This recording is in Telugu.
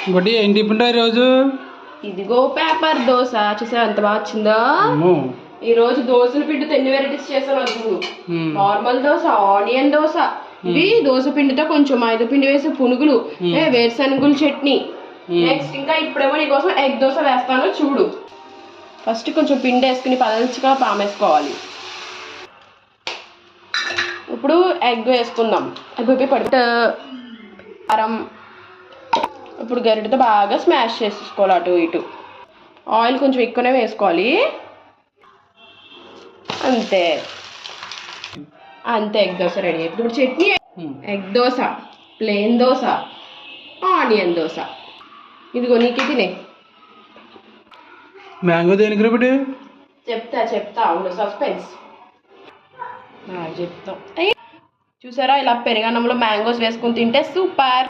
బట్టి ఏం టిఫిన్ ఈరోజు? ఇదిగో పేపర్ దోశ చూసా ఎంత బాగా వచ్చిందో. ఈ రోజు దోశల పిండితో ఎన్ని వెరైటీస్ చేశాను చూడు. నార్మల్ దోశ, ఆనియన్ దోశ, ఇవి దోశ పిండితో కొంచెం మైదా పిండి వేసి పునుగులు, వేరుశనగుల చట్నీ. నెక్స్ట్ ఇంకా ఇప్పుడేమో నీకోసం ఎగ్ దోశ వేస్తాను చూడు. ఫస్ట్ కొంచెం పిండి వేసుకుని పలచగా పామేసుకోవాలి. ఇప్పుడు ఎగ్ వేసుకుందాం. ఎగ్ కారం. ఇప్పుడు గరిటతో బాగా స్మాష్ చేసేసుకోవాలి అటు ఇటు. ఆయిల్ కొంచెం ఎక్కువనే వేసుకోవాలి. అంతే అంతే ఎగ్ దోశ రెడీ అయిపోయింది. ఇప్పుడు chutney, egg dosa, plain dosa, onion dosa. ఇదిగో నీకు తినే. మ్యాంగో దేనికి రేపటి? చెప్తా అవును, సస్పెన్స్ చెప్తాం. చూసారా ఇలా పెరుగన్నంలో మ్యాంగోస్ వేసుకుని తింటే సూపర్.